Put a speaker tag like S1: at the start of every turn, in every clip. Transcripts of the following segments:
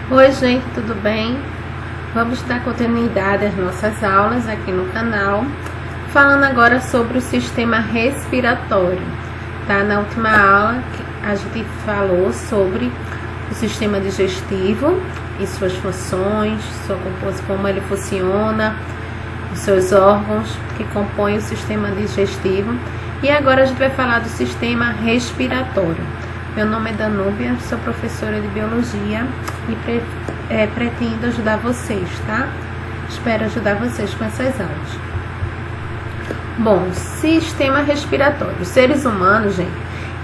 S1: Oi gente, tudo bem? Vamos dar continuidade às nossas aulas aqui no canal, falando agora sobre o sistema respiratório, tá? Na última aula a gente falou sobre o sistema digestivo e suas funções, como ele funciona, os seus órgãos que compõem o sistema digestivo, e agora a gente vai falar do sistema respiratório. Meu nome é Danúbia, sou professora de Biologia e pretendo ajudar vocês, tá? Espero ajudar vocês com essas aulas. Bom, sistema respiratório. Os seres humanos, gente,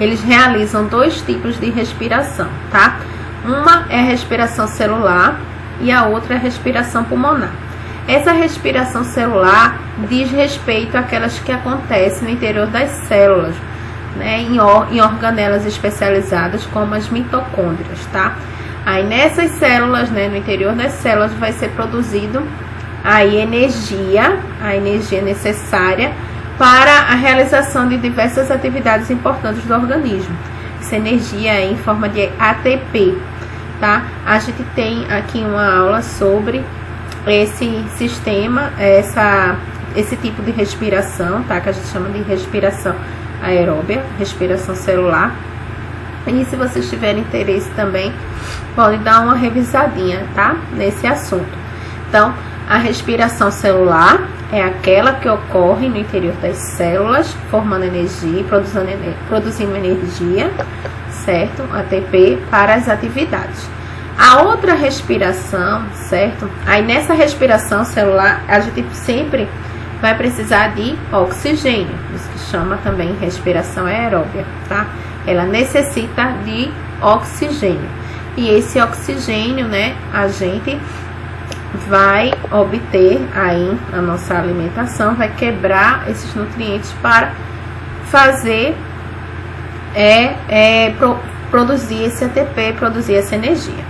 S1: eles realizam dois tipos de respiração, tá? Uma é a respiração celular e a outra é a respiração pulmonar. Essa respiração celular diz respeito àquelas que acontecem no interior das células, né, em organelas especializadas como as mitocôndrias, tá? Aí nessas células, né, no interior das células vai ser produzido aí a energia necessária para a realização de diversas atividades importantes do organismo. Essa energia é em forma de ATP, tá? A gente tem aqui uma aula sobre esse sistema, esse tipo de respiração, tá? Que a gente chama de respiração aeróbia, respiração celular. E se vocês tiverem interesse também, podem dar uma revisadinha, tá? Nesse assunto. Então, a respiração celular é aquela que ocorre no interior das células, formando energia, produzindo energia, certo? ATP para as atividades. A outra respiração, certo? Aí nessa respiração celular, a gente sempre vai precisar de oxigênio, isso que chama também respiração aeróbia, tá? Ela necessita de oxigênio. E esse oxigênio, né, a gente vai obter aí na nossa alimentação, vai quebrar esses nutrientes para fazer produzir esse ATP, produzir essa energia.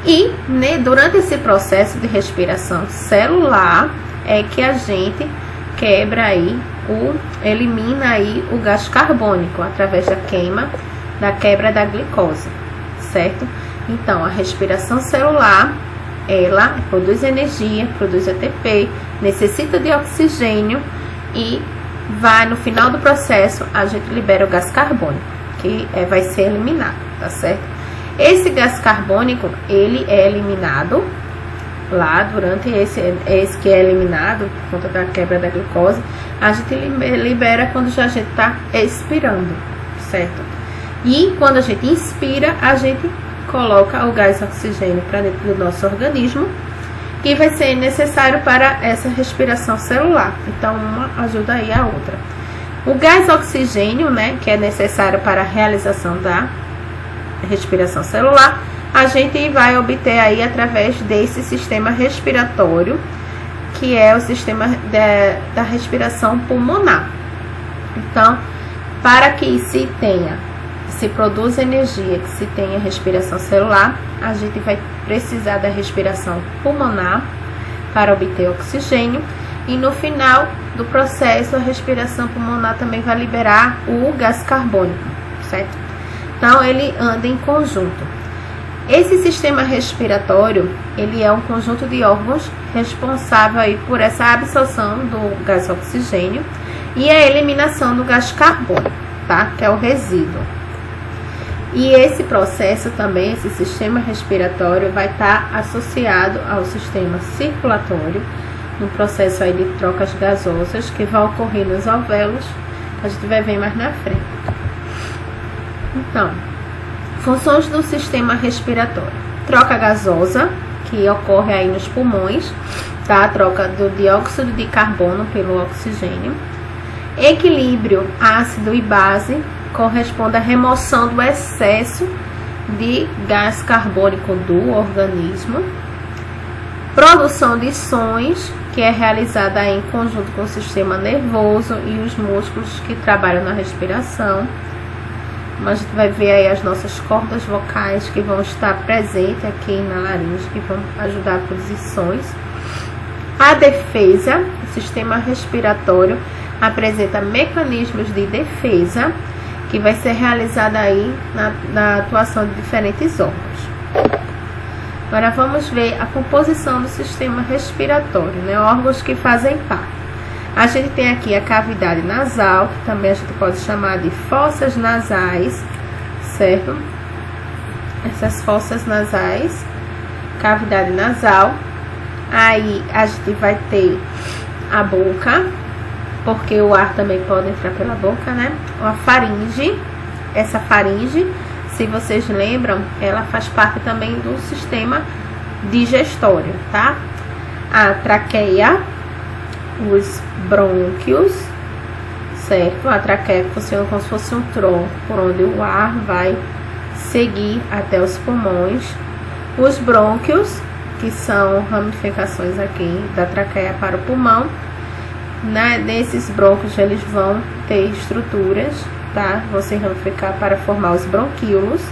S1: E né, durante esse processo de respiração celular é que a gente elimina aí o gás carbônico através da quebra da glicose, certo? Então, a respiração celular, ela produz energia, produz ATP, necessita de oxigênio e no final do processo, a gente libera o gás carbônico, que vai ser eliminado, tá certo? Esse gás carbônico, ele é eliminado lá durante esse que é eliminado por conta da quebra da glicose, a gente libera quando a gente está expirando, certo? E quando a gente inspira, a gente coloca o gás oxigênio para dentro do nosso organismo, que vai ser necessário para essa respiração celular. Então, uma ajuda aí a outra. O gás oxigênio, né, que é necessário para a realização da respiração celular, a gente vai obter aí através desse sistema respiratório, que é o sistema da respiração pulmonar. Então, para que se produza energia, que se tenha respiração celular, a gente vai precisar da respiração pulmonar para obter oxigênio, e no final do processo a respiração pulmonar também vai liberar o gás carbônico, certo? Então, ele anda em conjunto. Esse sistema respiratório, ele é um conjunto de órgãos responsável aí por essa absorção do gás oxigênio e a eliminação do gás carbônico, tá? Que é o resíduo. E esse processo também, esse sistema respiratório, vai estar associado ao sistema circulatório, no processo aí de trocas gasosas que vai ocorrer nos alvéolos, a gente vai ver mais na frente. Então, funções do sistema respiratório: troca gasosa, que ocorre aí nos pulmões, tá? A troca do dióxido de carbono pelo oxigênio. Equilíbrio ácido e base corresponde à remoção do excesso de gás carbônico do organismo. Produção de sons, que é realizada em conjunto com o sistema nervoso e os músculos que trabalham na respiração. A gente vai ver aí as nossas cordas vocais que vão estar presentes aqui na laringe, que vão ajudar a produzir sons. A defesa, o sistema respiratório apresenta mecanismos de defesa, que vai ser realizada aí na atuação de diferentes órgãos. Agora vamos ver a composição do sistema respiratório, né? Órgãos que fazem parte. A gente tem aqui a cavidade nasal, que também a gente pode chamar de fossas nasais, certo? Essas fossas nasais, cavidade nasal. Aí a gente vai ter a boca, porque o ar também pode entrar pela boca, né? A faringe, essa faringe, se vocês lembram, ela faz parte também do sistema digestório, tá? A traqueia, os brônquios, certo? A traqueia funciona como se fosse um tronco, por onde o ar vai seguir até os pulmões. Os brônquios, que são ramificações aqui da traqueia para o pulmão, né? Nesses brônquios eles vão ter estruturas, tá? Vão se ramificar para formar os bronquíolos,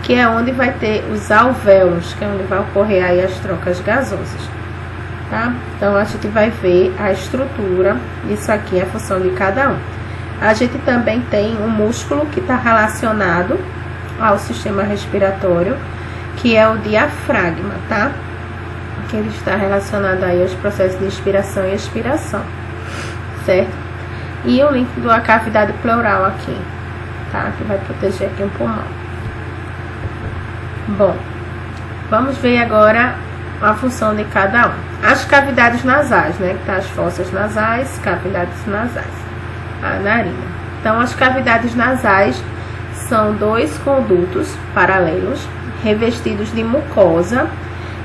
S1: que é onde vai ter os alvéolos, que é onde vai ocorrer aí as trocas gasosas, tá? Então a gente vai ver a estrutura, isso aqui é a função de cada um. A gente também tem um músculo que está relacionado ao sistema respiratório, que é o diafragma, tá? Que ele está relacionado aí aos processos de inspiração e expiração, certo? E o líquido, a cavidade pleural aqui, tá? Que vai proteger aqui o pulmão. Bom, vamos ver agora a função de cada um. As cavidades nasais, né? Que tá as fossas nasais, cavidades nasais, a narina. Então, as cavidades nasais são dois condutos paralelos, revestidos de mucosa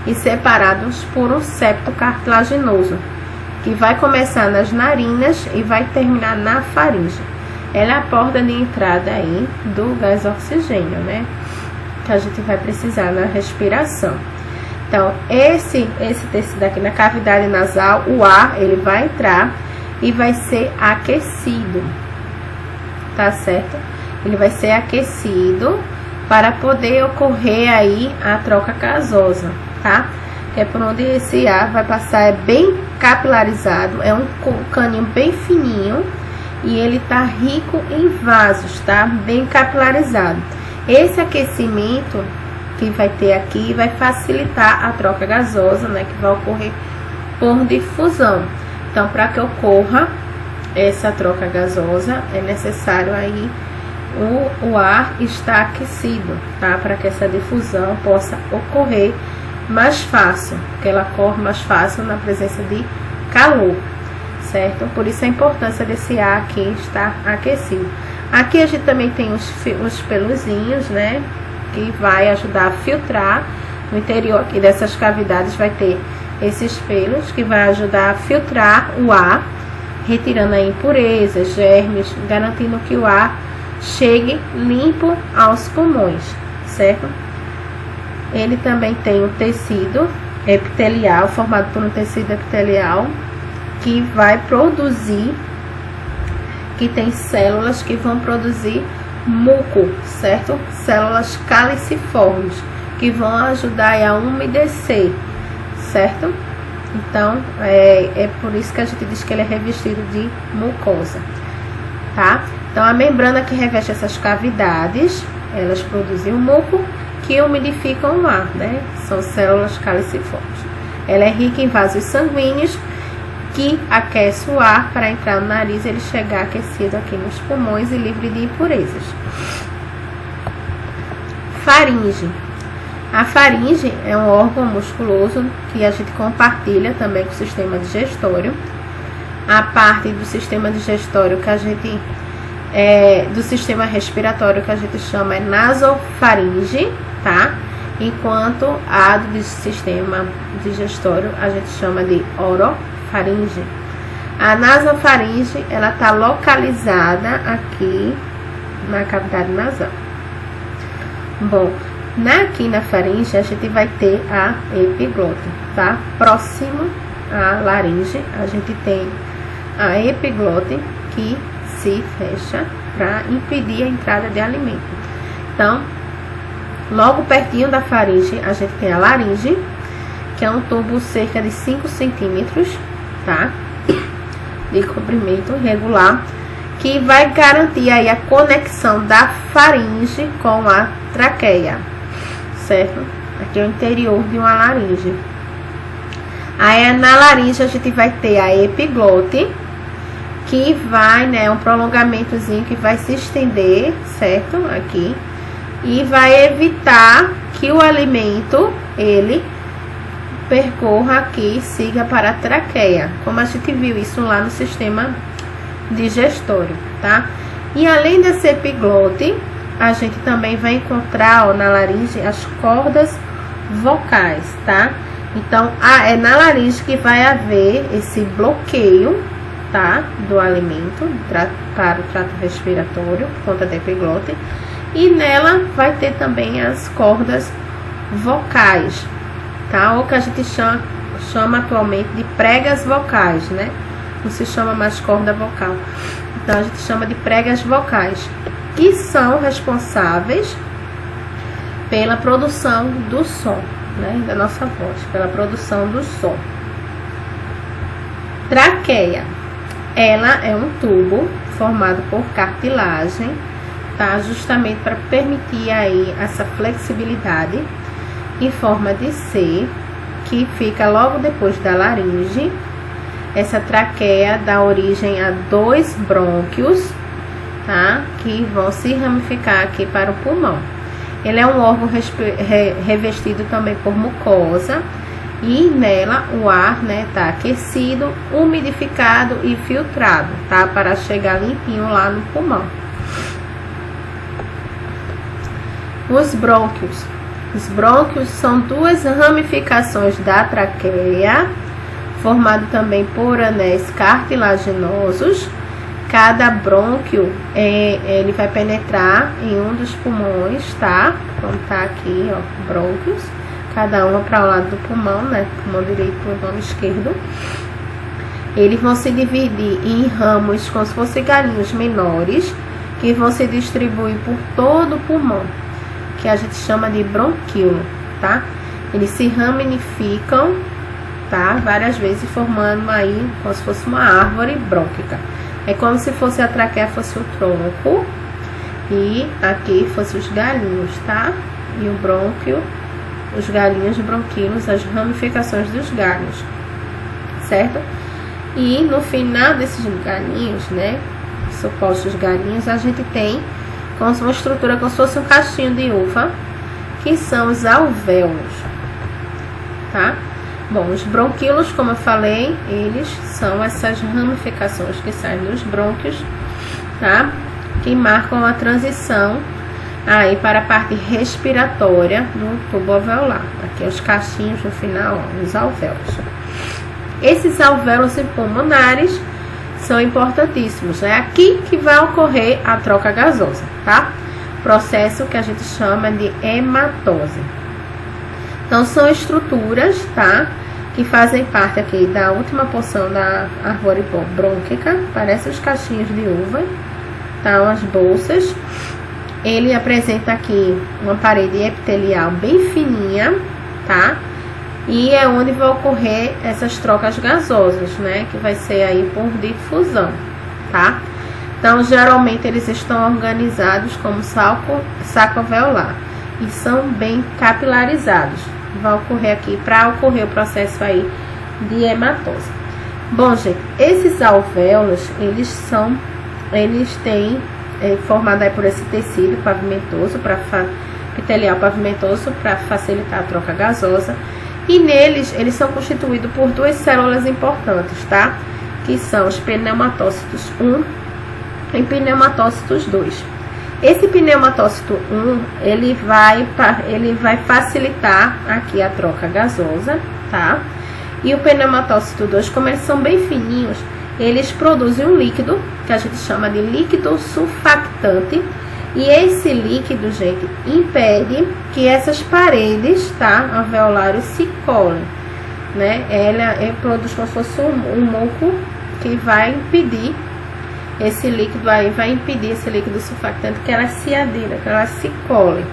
S1: e separados por um septo cartilaginoso, que vai começar nas narinas e vai terminar na faringe. Ela é a porta de entrada aí do gás oxigênio, né? Que a gente vai precisar na respiração. Então, esse tecido aqui na cavidade nasal, o ar, ele vai entrar e vai ser aquecido, tá certo? Ele vai ser aquecido para poder ocorrer aí a troca gasosa, tá? Que é por onde esse ar vai passar, é bem capilarizado, é um caninho bem fininho e ele tá rico em vasos, tá? Bem capilarizado. Esse aquecimento que vai ter aqui vai facilitar a troca gasosa, né? Que vai ocorrer por difusão. Então, para que ocorra essa troca gasosa, é necessário aí o ar estar aquecido, tá? Para que essa difusão possa ocorrer mais fácil, porque ela ocorre mais fácil na presença de calor, certo? Por isso a importância desse ar aqui estar aquecido. Aqui a gente também tem os peluzinhos, né? Que vai ajudar a filtrar. No interior aqui dessas cavidades vai ter esses pelos que vai ajudar a filtrar o ar, retirando a impurezas, germes, garantindo que o ar chegue limpo aos pulmões, certo? Ele também tem um tecido epitelial, formado por um tecido epitelial, que vai produzir, que tem células que vão produzir muco, certo? Células caliciformes, que vão ajudar a umedecer, certo? Então, é por isso que a gente diz que ele é revestido de mucosa, tá? Então, a membrana que reveste essas cavidades, elas produzem um muco que umidificam o ar, né? São células caliciformes. Ela é rica em vasos sanguíneos que aquece o ar para entrar no nariz e ele chegar aquecido aqui nos pulmões e livre de impurezas. Faringe. A faringe é um órgão musculoso que a gente compartilha também com o sistema digestório. A parte do sistema digestório que a gente do sistema respiratório que a gente chama é nasofaringe, tá? Enquanto a do sistema digestório a gente chama de orofaringe. A nasofaringe, ela tá localizada aqui na cavidade nasal. Bom, aqui na faringe a gente vai ter a epiglote, tá? Próximo à laringe, a gente tem a epiglote que se fecha para impedir a entrada de alimento. Então, logo pertinho da faringe, a gente tem a laringe, que é um tubo cerca de 5 centímetros, tá? De comprimento regular, que vai garantir aí a conexão da faringe com a traqueia, certo? Aqui é o interior de uma laringe. Aí na laringe a gente vai ter a epiglote, que vai, né, um prolongamentozinho que vai se estender, certo? Aqui. E vai evitar que o alimento, ele percorra aqui e siga para a traqueia, como a gente viu isso lá no sistema digestório, tá? E além dessa epiglote, a gente também vai encontrar, ó, na laringe as cordas vocais, tá? Então, é na laringe que vai haver esse bloqueio, tá? Do alimento para o trato respiratório, por conta da epiglote. E nela vai ter também as cordas vocais, tá? Ou que a gente chama atualmente de pregas vocais, né? Não se chama mais corda vocal. Então, a gente chama de pregas vocais, que são responsáveis pela produção do som, né, da nossa voz, pela produção do som. Traqueia, ela é um tubo formado por cartilagem, tá, justamente para permitir aí essa flexibilidade em forma de C, que fica logo depois da laringe. Essa traqueia dá origem a 2 brônquios, tá, que vão se ramificar aqui para o pulmão. Ele é um órgão revestido também por mucosa, e nela o ar, né, tá aquecido, umidificado e filtrado, tá, para chegar limpinho lá no pulmão. Os brônquios. Os brônquios são 2 ramificações da traqueia, formado também por anéis cartilaginosos. Cada brônquio, ele vai penetrar em um dos pulmões, tá? Então, tá aqui, ó, brônquios. Cada uma para o lado do pulmão, né? Pulmão direito e pulmão esquerdo. Eles vão se dividir em ramos, como se fossem galinhos menores, que vão se distribuir por todo o pulmão, que a gente chama de bronquíolo, tá? Eles se ramificam, tá? Várias vezes, formando aí como se fosse uma árvore brônquica. É como se fosse a traqueia, fosse o tronco, e aqui fosse os galinhos, tá? E o brônquio, os galinhos bronquíolos, as ramificações dos galhos, certo? E no final desses galinhos, né, supostos galinhos, a gente tem como uma estrutura como se fosse um cachinho de uva, que são os alvéolos, tá? Bom, os bronquíolos, como eu falei, eles são essas ramificações que saem dos brônquios, tá? Que marcam a transição aí para a parte respiratória do tubo alveolar. Aqui os cachinhos no final, ó, os alvéolos. Esses alvéolos pulmonares são importantíssimos. É aqui que vai ocorrer a troca gasosa, tá? Processo que a gente chama de hematose. Então, são estruturas, tá? Que fazem parte aqui da última porção da árvore brônquica. Parece os cachinhos de uva, tá? As bolsas. Ele apresenta aqui uma parede epitelial bem fininha, tá? E é onde vai ocorrer essas trocas gasosas, né? Que vai ser aí por difusão, tá? Então, geralmente, eles estão organizados como saco alveolar e são bem capilarizados. Vai ocorrer aqui, para ocorrer o processo aí de hematose. Bom, gente, esses alvéolos, eles têm formado aí por esse tecido pavimentoso, epitelial pavimentoso, para facilitar a troca gasosa. E neles, eles são constituídos por 2 células importantes, tá? Que são os pneumatócitos 1 e pneumatócitos 2. Esse pneumatócito 1, ele vai facilitar aqui a troca gasosa, tá? E o pneumatócito 2, como eles são bem fininhos, eles produzem um líquido, que a gente chama de líquido sulfactante. E esse líquido, gente, impede que essas paredes, tá, alveolares se colem, né? Ele produz como se fosse um muco que vai impedir esse líquido aí, vai impedir esse líquido sulfactante que ela se adira, que ela se cole.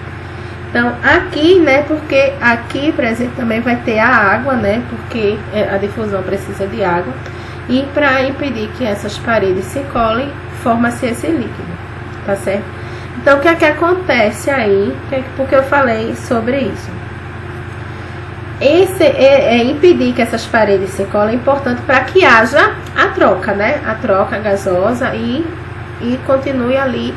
S1: Então, aqui, né, porque aqui presente também vai ter a água, né, porque a difusão precisa de água. E para impedir que essas paredes se colem, forma-se esse líquido, tá certo? Então, o que é que acontece aí? Porque eu falei sobre isso? impedir que essas paredes se colem é importante para que haja a troca, né? A troca gasosa e continue ali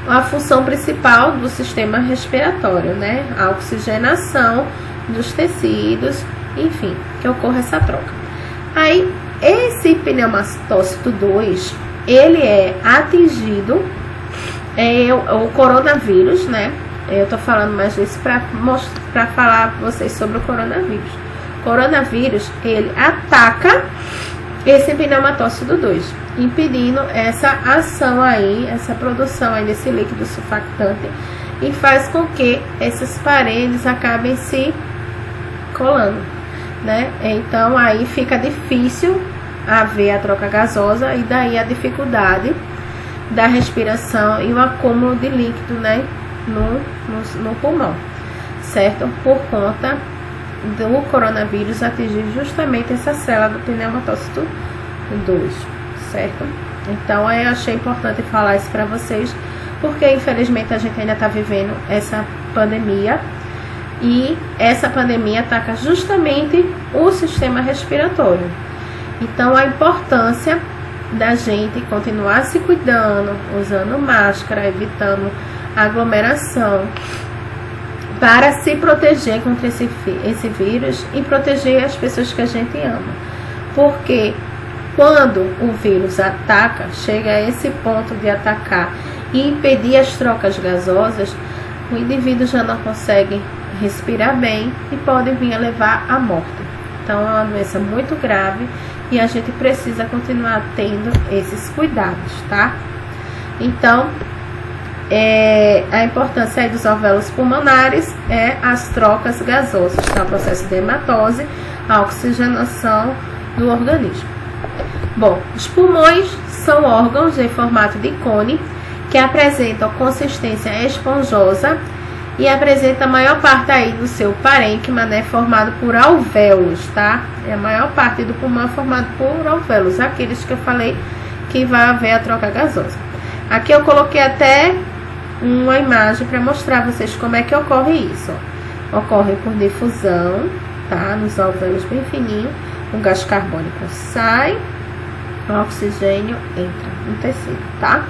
S1: a função principal do sistema respiratório, né? A oxigenação dos tecidos, enfim, que ocorra essa troca. Aí, esse pneumatócito 2, ele é atingido, o coronavírus, né? Eu tô falando mais disso para falar para vocês sobre o coronavírus. O coronavírus, ele ataca esse pneumatócito 2, impedindo essa ação aí, essa produção aí desse líquido surfactante, e faz com que essas paredes acabem se colando, né? Então aí fica difícil haver a troca gasosa e daí a dificuldade da respiração e o acúmulo de líquido, né, no pulmão, certo? Por conta do coronavírus atingir justamente essa célula do pneumatócito 2, certo? Então eu achei importante falar isso para vocês, porque infelizmente a gente ainda está vivendo essa pandemia, e essa pandemia ataca justamente o sistema respiratório. Então a importância da gente continuar se cuidando, usando máscara, evitando aglomeração, para se proteger contra esse vírus e proteger as pessoas que a gente ama. Porque quando o vírus ataca, chega a esse ponto de atacar e impedir as trocas gasosas, o indivíduo já não consegue respirar bem e pode vir a levar à morte. Então é uma doença muito grave e a gente precisa continuar tendo esses cuidados, tá? Então, a importância aí dos alvéolos pulmonares é as trocas gasosas, tá? O processo de hematose, a oxigenação do organismo. Bom, os pulmões são órgãos em formato de cone que apresentam consistência esponjosa e apresenta a maior parte aí do seu parênquima, né, formado por alvéolos, tá? A maior parte do pulmão é formado por alvéolos, aqueles que eu falei que vai haver a troca gasosa. Aqui eu coloquei até uma imagem para mostrar a vocês como é que ocorre isso. Ó. Ocorre por difusão, tá? Nos alvéolos bem fininho, o gás carbônico sai, o oxigênio entra no tecido, tá?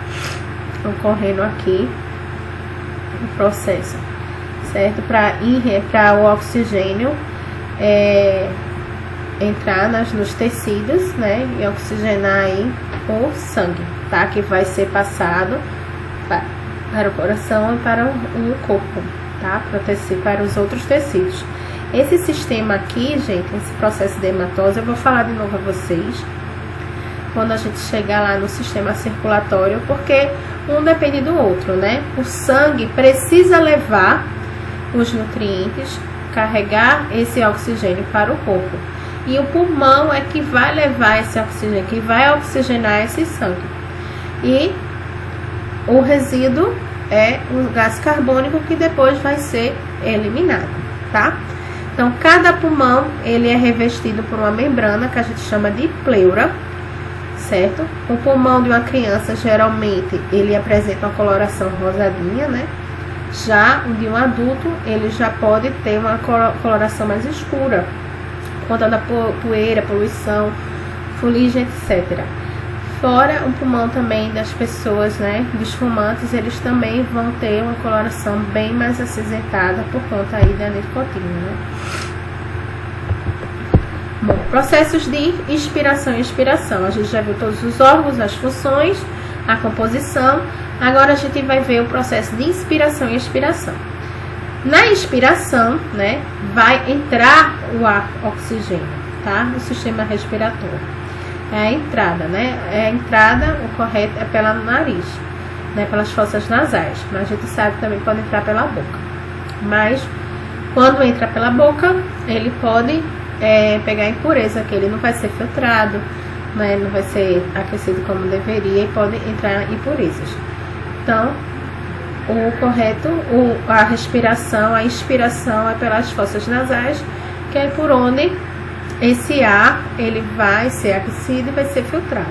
S1: Ocorrendo aqui o processo, certo? Para o oxigênio entrar nos tecidos, né? E oxigenar aí o sangue, tá? Que vai ser passado para o coração e para o corpo, tá? Para os outros tecidos. Esse sistema aqui, gente, esse processo de hematose, eu vou falar de novo a vocês quando a gente chegar lá no sistema circulatório, porque um depende do outro, né? O sangue precisa levar os nutrientes, carregar esse oxigênio para o corpo. E o pulmão é que vai levar esse oxigênio, que vai oxigenar esse sangue. E o resíduo é o gás carbônico que depois vai ser eliminado, tá? Então, cada pulmão, ele é revestido por uma membrana que a gente chama de pleura, certo? O pulmão de uma criança, geralmente, ele apresenta uma coloração rosadinha, né? Já o de um adulto, ele já pode ter uma coloração mais escura, por conta da poeira, poluição, fuligem, etc. Fora o pulmão também das pessoas, né, dos fumantes, eles também vão ter uma coloração bem mais acinzentada por conta aí da nicotina, né? Bom, processos de inspiração e expiração. A gente já viu todos os órgãos, as funções, a composição. Agora a gente vai ver o processo de inspiração e expiração. Na inspiração, né, vai entrar o ar, oxigênio, tá? No sistema respiratório. É a entrada, né? A entrada, o correto é pela nariz, né? Pelas fossas nasais. Mas a gente sabe que também pode entrar pela boca. Mas, quando entra pela boca, ele pode pegar impureza, que ele não vai ser filtrado, né? Não vai ser aquecido como deveria e pode entrar impurezas. Então, o correto, a respiração, a inspiração é pelas fossas nasais, que é por onde esse ar, ele vai ser aquecido e vai ser filtrado.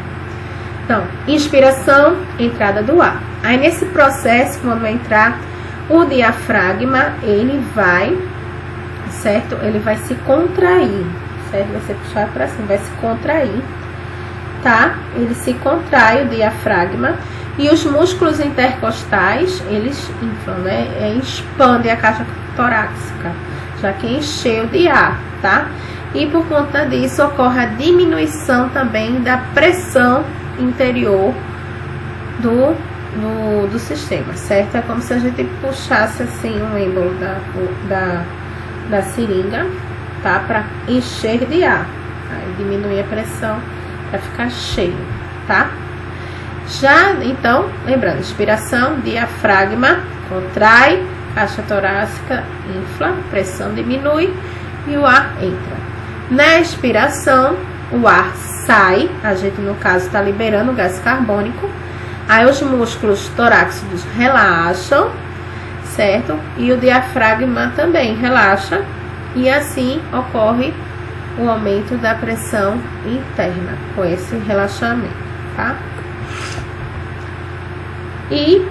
S1: Então, inspiração, entrada do ar. Aí, nesse processo, quando vai entrar o diafragma, ele vai certo? Ele vai se contrair, certo? Vai ser puxado para cima, vai se contrair, tá? Ele se contrai, o diafragma, e os músculos intercostais, eles inflam, né? Expandem a caixa torácica, já que encheu de ar, tá? E por conta disso ocorre a diminuição também da pressão interior do sistema, certo? É como se a gente puxasse assim um êmbolo da seringa, tá? Para encher de ar. Aí diminui a pressão para ficar cheio, tá? Já, então, lembrando, inspiração, diafragma, contrai, caixa torácica infla, pressão diminui e o ar entra. Na expiração, o ar sai, a gente no caso está liberando o gás carbônico, aí os músculos torácicos relaxam, certo? E o diafragma também relaxa, e assim ocorre o aumento da pressão interna com esse relaxamento, tá? E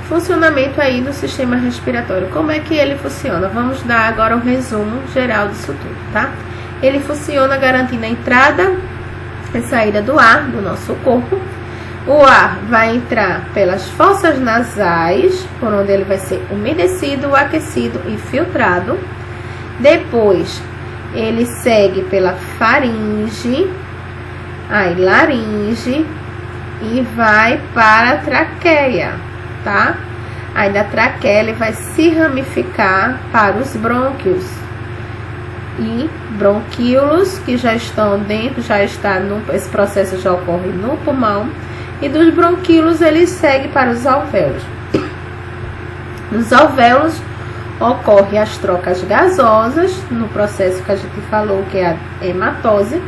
S1: funcionamento aí do sistema respiratório. Como é que ele funciona? Vamos dar agora um resumo geral disso tudo, tá? Ele funciona garantindo a entrada e saída do ar do nosso corpo. O ar vai entrar pelas fossas nasais, por onde ele vai ser umedecido, aquecido e filtrado. Depois, ele segue pela faringe, aí laringe e vai para a traqueia, tá? Aí da traqueia ele vai se ramificar para os brônquios e bronquíolos, que já estão dentro, esse processo já ocorre no pulmão, e dos bronquíolos ele segue para os alvéolos. Nos alvéolos ocorre as trocas gasosas, no processo que a gente falou, que é a hematose.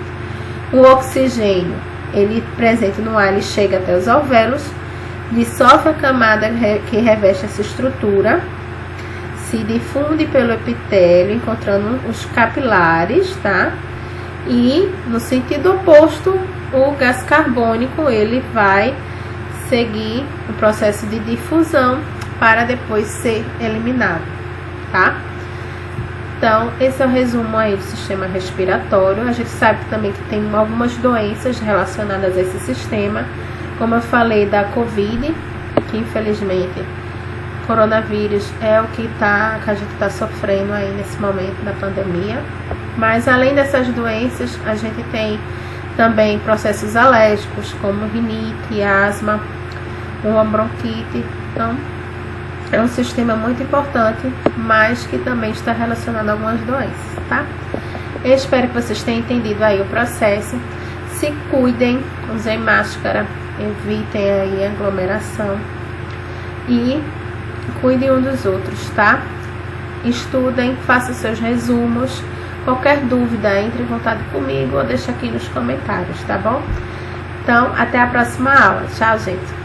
S1: O oxigênio, ele presente no ar, ele chega até os alvéolos, dissolve a camada que reveste essa estrutura, se difunde pelo epitélio, encontrando os capilares, tá? E no sentido oposto, o gás carbônico, ele vai seguir o processo de difusão para depois ser eliminado, tá? Então, esse é o resumo aí do sistema respiratório. A gente sabe também que tem algumas doenças relacionadas a esse sistema, como eu falei da Covid, que infelizmente coronavírus é o que a gente está sofrendo aí nesse momento da pandemia. Mas além dessas doenças, a gente tem também processos alérgicos, como rinite, asma, uma bronquite. Então, é um sistema muito importante, mas que também está relacionado a algumas doenças, tá? Eu espero que vocês tenham entendido aí o processo. Se cuidem, usem máscara, evitem aí aglomeração e cuidem um dos outros, tá? Estudem, façam seus resumos. Qualquer dúvida, entre em contato comigo ou deixa aqui nos comentários, tá bom? Então, até a próxima aula. Tchau, gente!